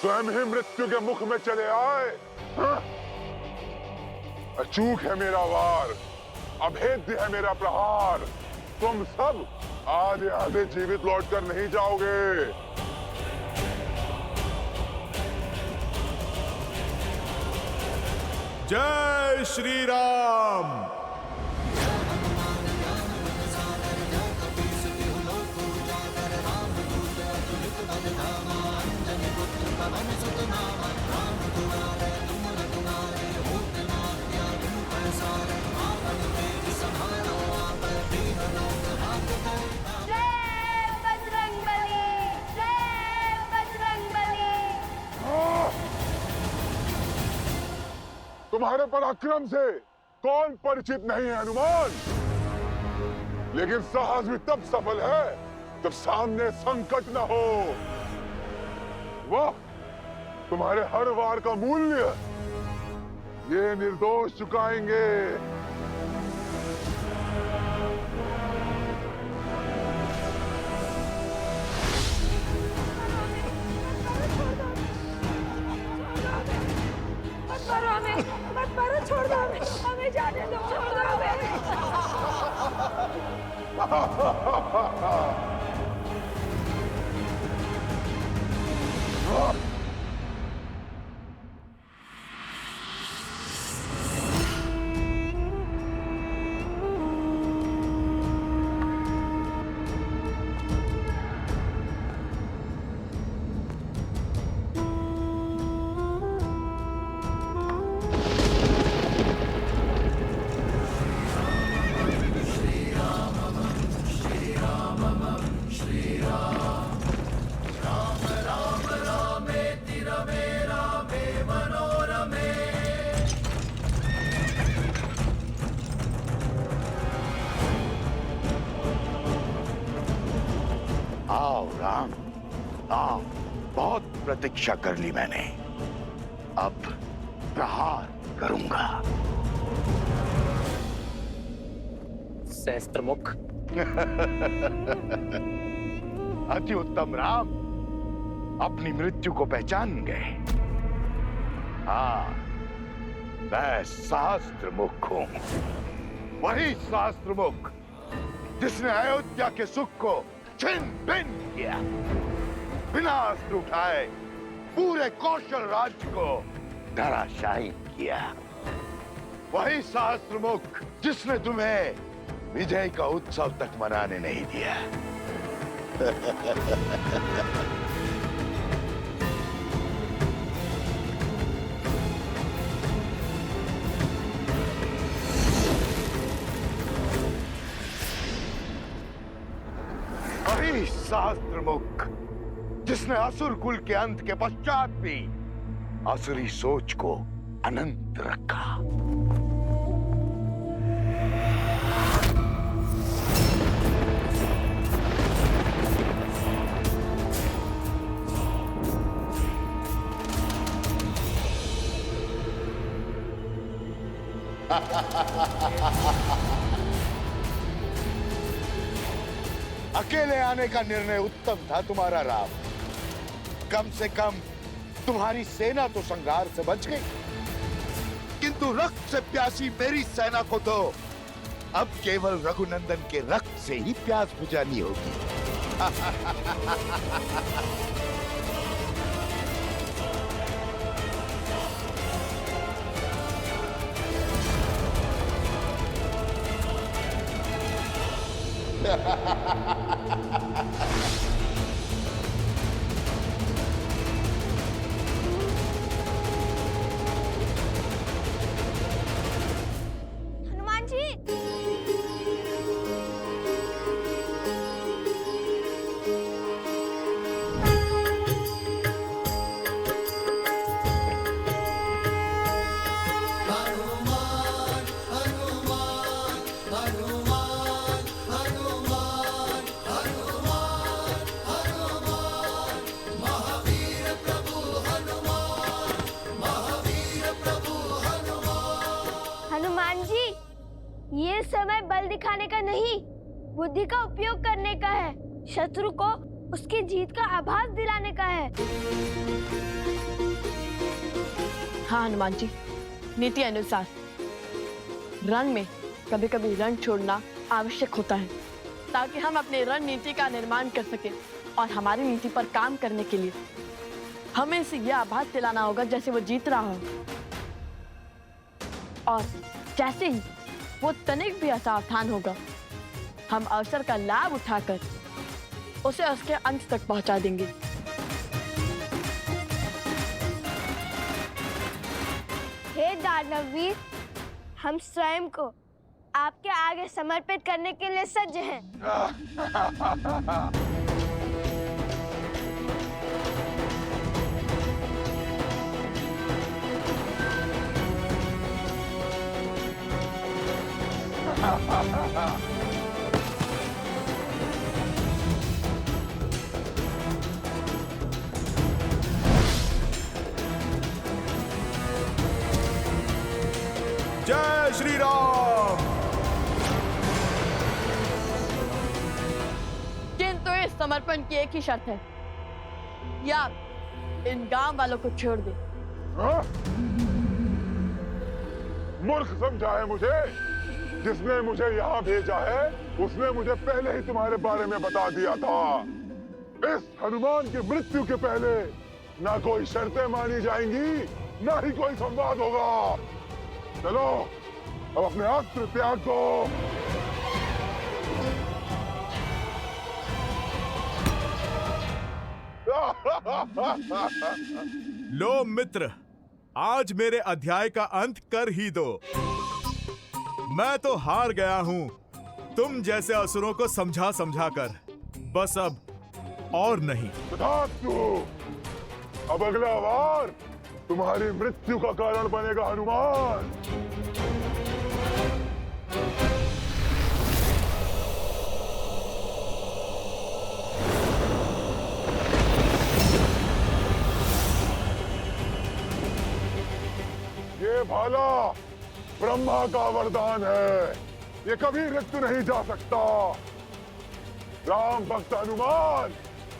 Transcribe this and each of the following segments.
स्वयं ही मृत्यु के मुख में चले आए। हाँ? अचूक है मेरा वार, अभेद्य है मेरा प्रहार। तुम सब आधे आधे जीवित लौटकर नहीं जाओगे। जय श्री राम। तुम्हारे पराक्रम से कौन परिचित नहीं है हनुमान, लेकिन साहस भी तब सफल है जब सामने संकट न हो। वाह, तुम्हारे हर वार का मूल्य ये निर्दोष चुकाएंगे। मत मारो, छोड़ दो हमें जाने दो, छोड़ दो हमें। आओ राम, आओ। बहुत प्रतीक्षा कर ली मैंने, अब प्रहार करूंगा। सहस्त्रमुख। अति उत्तम राम, अपनी मृत्यु को पहचान गए। हाँ, मैं सहस्त्रमुख हूं, वही सहस्त्रमुख जिसने अयोध्या के सुख को छिन भिन्न किया, बिना अस्त्र उठाए पूरे कौशल राज्य को धराशायी किया। वही सहस्त्रमुख जिसने तुम्हें विजय का उत्सव तक मनाने नहीं दिया। वही सहस्त्रमुख जिसने असुर कुल के अंत के पश्चात भी असुरी सोच को अनंत रखा। अकेले आने का निर्णय उत्तम था तुम्हारा राम। कम से कम तुम्हारी सेना तो संघार से बच गई, किंतु रक्त से प्यासी मेरी सेना को तो अब केवल रघुनंदन के रक्त से ही प्यास बुझानी होगी। हनुमान जी, ये समय बल दिखाने का नहीं, बुद्धि का उपयोग करने का है। शत्रु को उसकी जीत का आभास दिलाने का है। हाँ हनुमान जी, नीति अनुसार रण में कभी कभी रण छोड़ना आवश्यक होता है ताकि हम अपनी रणनीति का निर्माण कर सकें और हमारी नीति पर काम करने के लिए हमें इसे यह आभास दिलाना होगा जैसे वो जीत रहा हो। और जैसे ही वो तनिक भी असावधान होगा, हम अवसर का लाभ उठाकर उसे उसके अंत तक पहुंचा देंगे। हे दानवीर, हम स्वयं को आपके आगे समर्पित करने के लिए सज्ज हैं। जय श्री राम। किंतु इस समर्पण की एक ही शर्त है, या इन गांव वालों को छोड़ दे। हाँ? मूर्ख समझा है मुझे? जिसने मुझे यहाँ भेजा है उसने मुझे पहले ही तुम्हारे बारे में बता दिया था। इस हनुमान की मृत्यु के पहले ना कोई शर्तें मानी जाएंगी ना ही कोई संवाद होगा। चलो अब अपने अस्त्र त्याग दो। लो मित्र, आज मेरे अध्याय का अंत कर ही दो। मैं तो हार गया हूं तुम जैसे असुरों को समझा समझा कर। बस अब और नहीं। तथास्तु। अब अगला वार तुम्हारी मृत्यु का कारण बनेगा हनुमान। ये भाला ब्रह्मा का वरदान है, ये कभी रिक्त नहीं जा सकता। राम भक्त हनुमान,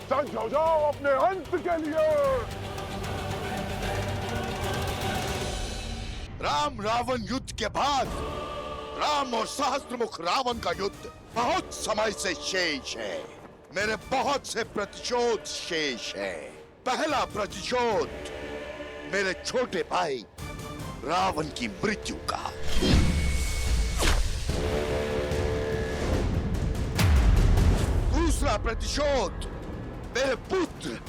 सज्ज हो जाओ अपने अंत के लिए। राम रावण युद्ध के बाद राम और सहस्त्रमुख रावण का युद्ध बहुत समय से शेष है। मेरे बहुत से प्रतिशोध शेष है। पहला प्रतिशोध मेरे छोटे भाई रावण की मृत्यु का। दूसरा प्रतिशोध मेरे पुत्र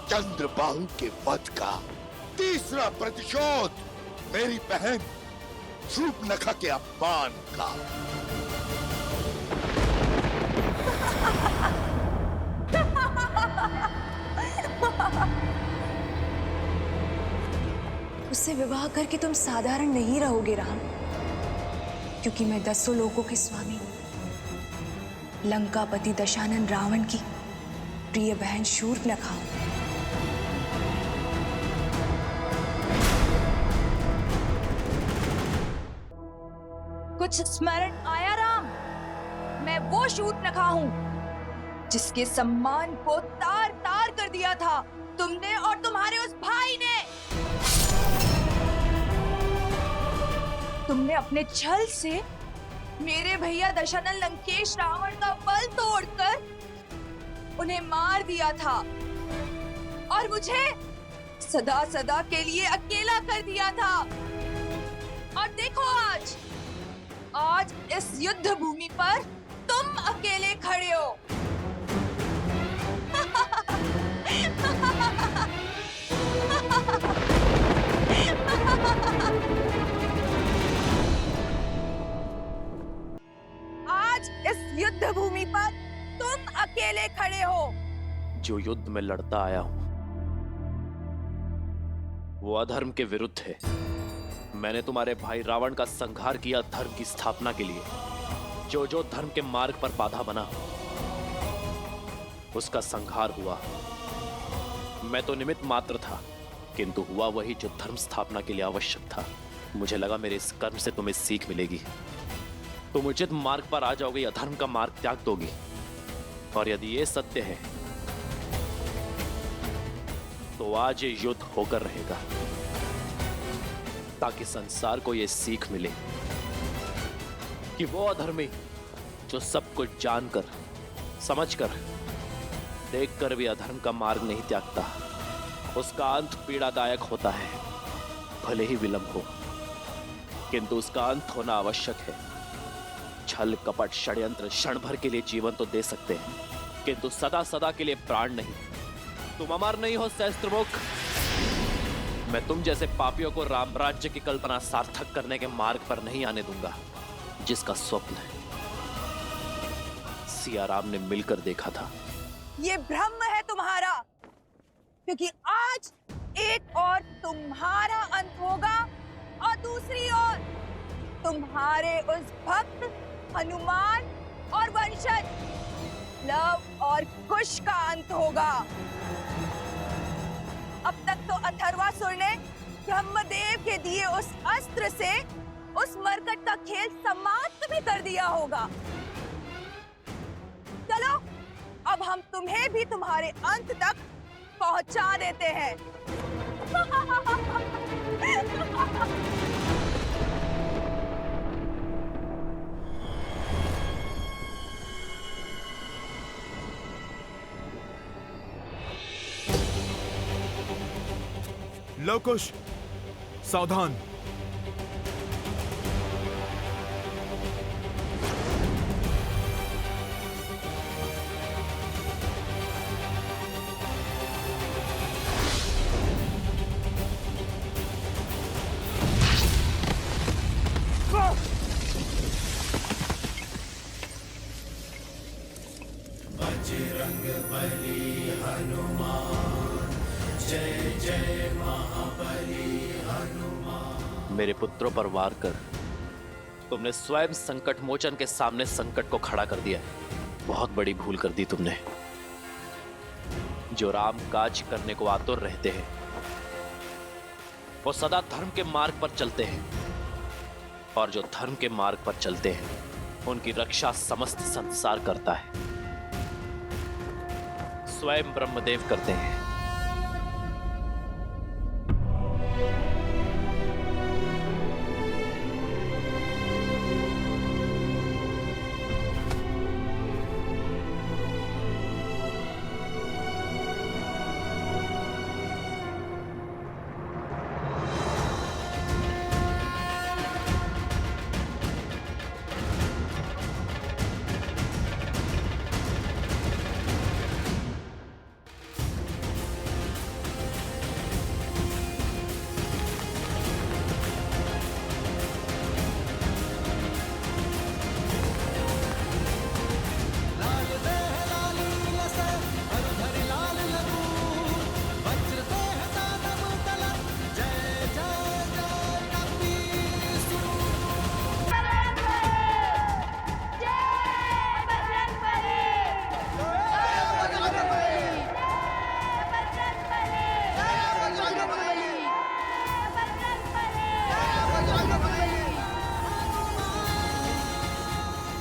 चंद्रबाहु के वध का। तीसरा प्रतिशोध मेरी बहन शूर्पणखा के अपमान का। उससे विवाह करके तुम साधारण नहीं रहोगे राम, क्योंकि मैं 10 लोकों के स्वामी लंकापति दशानन रावण की प्रिय बहन शूर्पणखा हूं। कुछ स्मरण आया राम? मैं वो शूर्पणखा हूँ जिसके सम्मान को तार तार कर दिया था तुमने और तुम्हारे उस भाई ने। तुमने अपने छल से मेरे भैया दशानन लंकेश रावण का बल तोड़कर उन्हें मार दिया था और मुझे सदा सदा के लिए अकेला कर दिया था। और देखो आज इस युद्ध भूमि पर तुम अकेले खड़े हो। आज इस युद्ध भूमि पर तुम अकेले खड़े हो। जो युद्ध में लड़ता आया हूं वो अधर्म के विरुद्ध है। मैंने तुम्हारे भाई रावण का संहार किया धर्म की स्थापना के लिए। जो जो धर्म के मार्ग पर बाधा बना उसका संहार हुआ। मैं तो निमित्त मात्र था, किंतु हुआ वही जो धर्म स्थापना के लिए आवश्यक था। मुझे लगा मेरे इस कर्म से तुम्हें सीख मिलेगी, तुम उचित मार्ग पर आ जाओगे, अधर्म का मार्ग त्याग दोगे। और यदि ये सत्य है तो आज ये युद्ध होकर रहेगा, ताकि संसार को यह सीख मिले कि वो अधर्मी जो सब कुछ जानकर, समझकर, देखकर भी अधर्म का मार्ग नहीं त्यागता, उसका अंत पीड़ादायक होता है। भले ही विलंब हो, किंतु उसका अंत होना आवश्यक है। छल कपट षड्यंत्र क्षण भर के लिए जीवन तो दे सकते हैं, किंतु सदा सदा के लिए प्राण नहीं। तुम अमर नहीं हो सहस्त्रमुख। मैं तुम जैसे पापियों को राम राज्य की कल्पना सार्थक करने के मार्ग पर नहीं आने दूंगा, जिसका स्वप्न सिया राम ने मिलकर देखा था। ये भ्रम है तुम्हारा, क्योंकि आज एक और तुम्हारा अंत होगा और दूसरी ओर तुम्हारे उस भक्त हनुमान और वंशज लव और कुश का अंत होगा। अब तक तो अथर्वासुर ने ब्रह्मदेव के दिए उस अस्त्र से उस मरकट का खेल समाप्त भी कर दिया होगा। चलो अब हम तुम्हें भी तुम्हारे अंत तक पहुंचा देते हैं। लवकुश, सावधान। मेरे पुत्रों पर वार कर तुमने स्वयं संकट मोचन के सामने संकट को खड़ा कर दिया। बहुत बड़ी भूल कर दी तुमने। जो राम काज करने को आतुर रहते हैं, वो सदा धर्म के मार्ग पर चलते हैं, और जो धर्म के मार्ग पर चलते हैं, उनकी रक्षा समस्त संसार करता है। स्वयं ब्रह्मदेव करते हैं।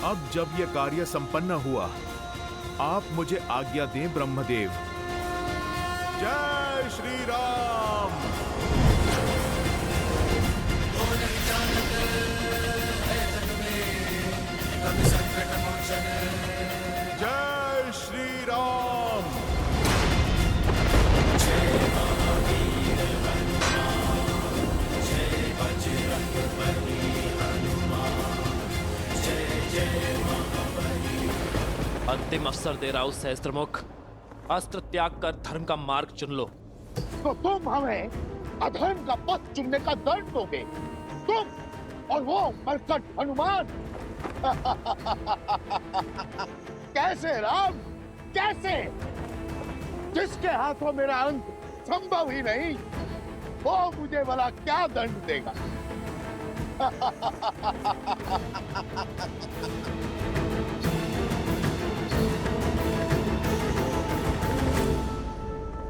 अब जब यह कार्य संपन्न हुआ, आप मुझे आज्ञा दें ब्रह्मदेव। जय श्री राम। जय श्री राम। अंतिम अवसर दे रहा हूं सहस्त्रमुख। अस्त्र त्याग कर धर्म का मार्ग चुन लो। तो तुम हमें अधर्म का पथ चुनने का दंड दोगे? तुम और वो मरकट हनुमान? कैसे राम, कैसे? जिसके हाथों मेरा अंत संभव ही नहीं, वो मुझे भला क्या दंड देगा?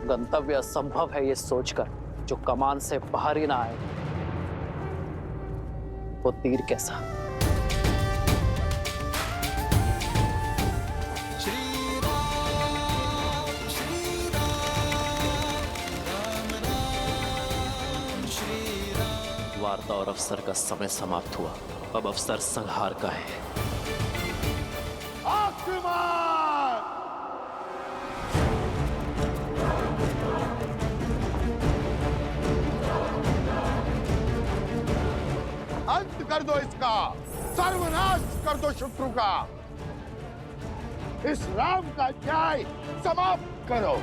गंतव्य असंभव है ये सोचकर जो कमान से बाहर ही ना आए, वो तीर कैसा? वार्ता और अवसर का समय समाप्त हुआ। अब अवसर संहार का है। आक्रमण! अंत कर दो इसका, सर्वनाश कर दो शत्रु का, इस राम का न्याय समाप्त करो।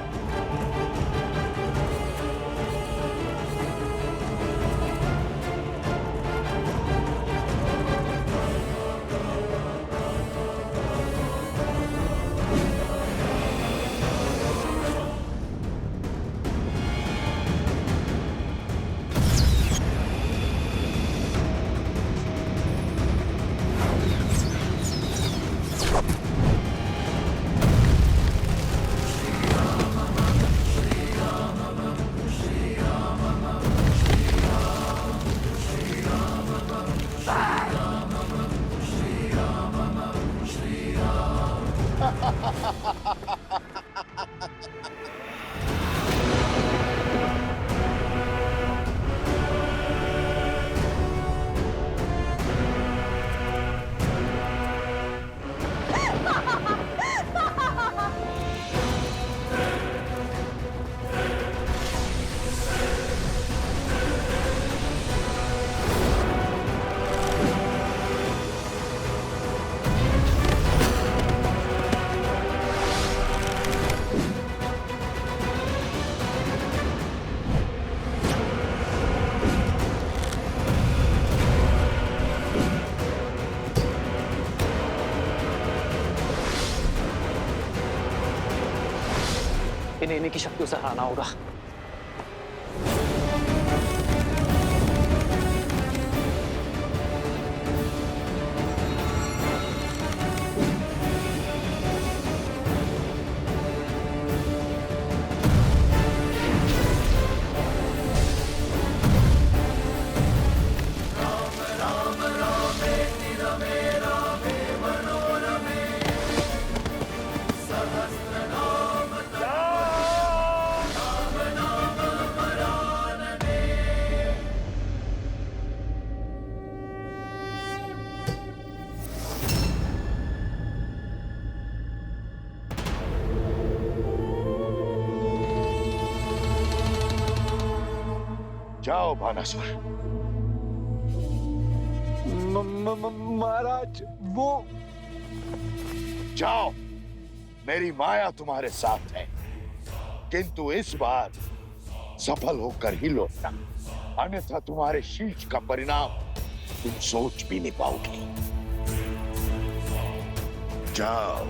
इन्हें इन्हीं की शक्तियों से हराना होगा। जाओ बानासुर। महाराज वो जाओ, मेरी माया तुम्हारे साथ है, किंतु इस बार सफल होकर ही लौटना, अन्यथा तुम्हारे शीश का परिणाम तुम सोच भी नहीं पाओगे। जाओ।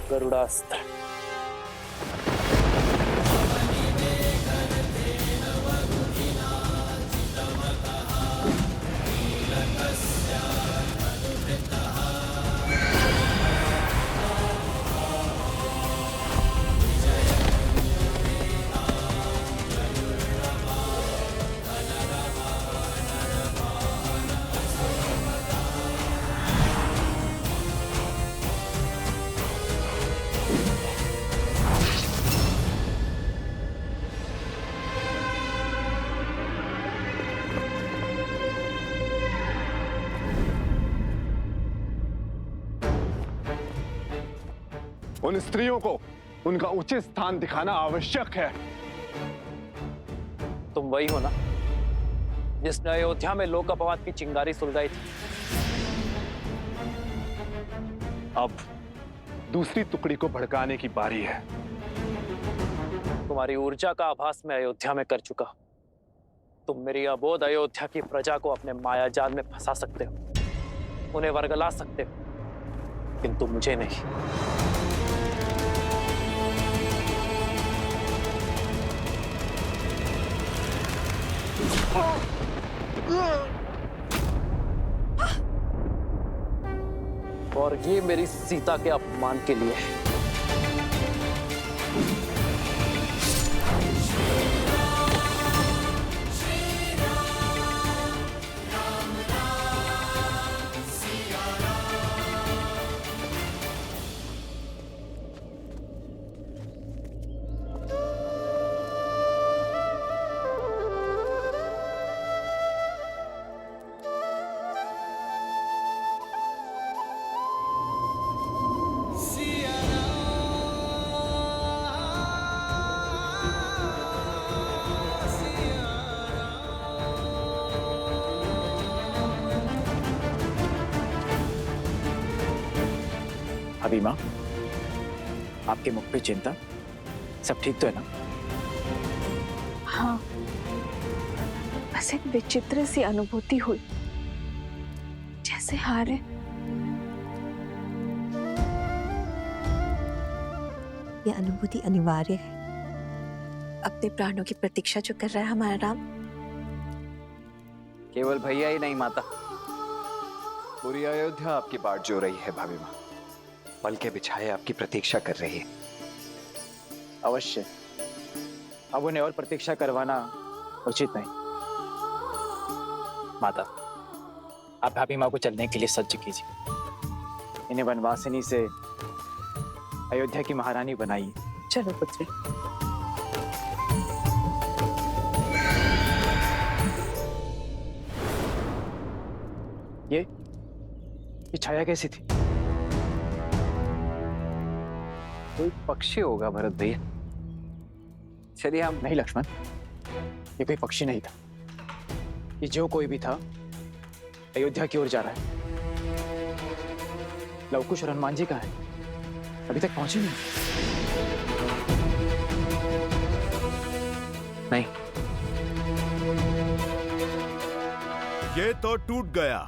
गरुड़ास्त्र। उन स्त्रियों को उनका उचित स्थान दिखाना आवश्यक है। तुम वही हो ना जिसने अयोध्या में लोक अपवाद की चिंगारी सुलगाई थी? अब दूसरी टुकड़ी को भड़काने की बारी है। तुम्हारी ऊर्जा का आभास मैं अयोध्या में कर चुका। तुम मेरी अबोध अयोध्या की प्रजा को अपने मायाजाल में फंसा सकते हो, उन्हें वर्गला सकते हो, किंतु मुझे नहीं। और ये मेरी सीता के अपमान के लिए है। भाभी माँ, आपके मुख पे चिंता, सब ठीक तो है ना? हाँ, बस एक विचित्र सी अनुभूति हुई, जैसे हारे। ये अनुभूति अनिवार्य है। अपने प्राणों की प्रतीक्षा जो कर रहा है हमारा राम। केवल भैया ही नहीं माता, पूरी अयोध्या आपकी बाट जो रही है भाभी माँ, पल के बिछाए आपकी प्रतीक्षा कर रही है। अवश्य, अब उन्हें और प्रतीक्षा करवाना उचित नहीं। माता, आप भाभी माँ को चलने के लिए सज्ज कीजिए। इन्हें वनवासिनी से अयोध्या की महारानी बनाइए। चलो पुत्री। ये छाया कैसी थी? कोई पक्षी होगा भरत भैया। चलिए हम नहीं लक्ष्मण, ये कोई पक्षी नहीं था। ये जो कोई भी था अयोध्या की ओर जा रहा है। लवकुश और हनुमान जी कहाँ हैं? अभी तक पहुंचे नहीं। ये तो टूट गया।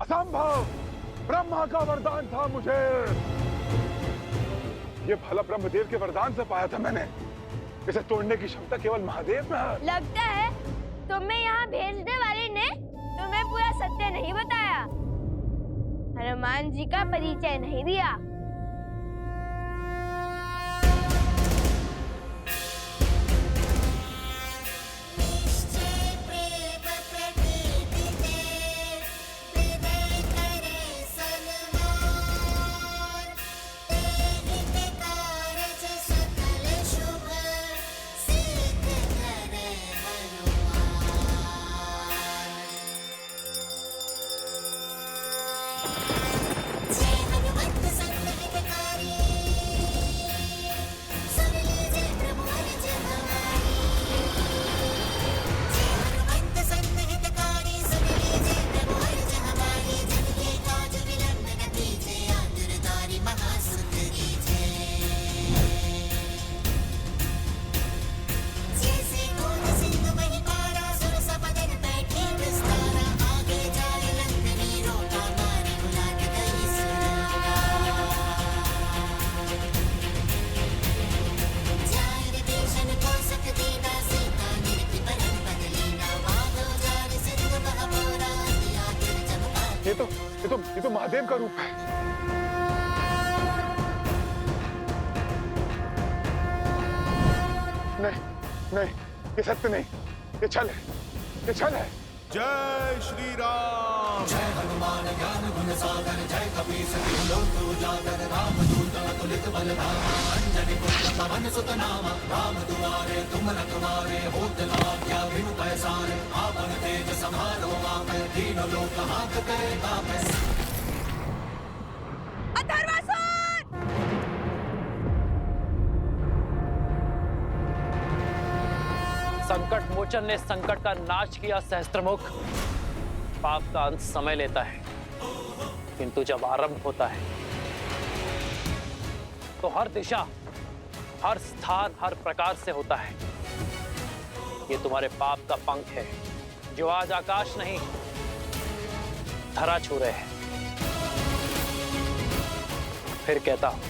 असंभव! ब्रह्मा का वरदान था मुझे। ये भला ब्रह्मदेव के वरदान से पाया था मैंने। इसे तोड़ने की क्षमता केवल महादेव में है। लगता है तुम्हें यहाँ भेजने वाले ने तुम्हें पूरा सत्य नहीं बताया, हनुमान जी का परिचय नहीं दिया। ये तो महादेव का रूप है। नहीं, ये सत्य नहीं, ये छल है, ये छल है। जय श्री राम। जय हनुमान ज्ञान गुण सागर, जय कपीस तिहु लोक उजागर, राम दूत अतुलित बल धामा, अंजनी पुत्र पवन सुत नामा, राम दुआरे तुम रखवारे, होत न आज्ञा बिनु पैसारे, आपन तेज समारो आपे, तीनों लोक हाथ करे कापे। संकट मोचन ने संकट का नाश किया सहस्त्रमुख। पाप का अंत समय लेता है, किंतु जब आरंभ होता है तो हर दिशा, हर स्थान, हर प्रकार से होता है। ये तुम्हारे पाप का पंख है, जो आज आकाश नहीं धरा छू रहे हैं। फिर कहता हूं,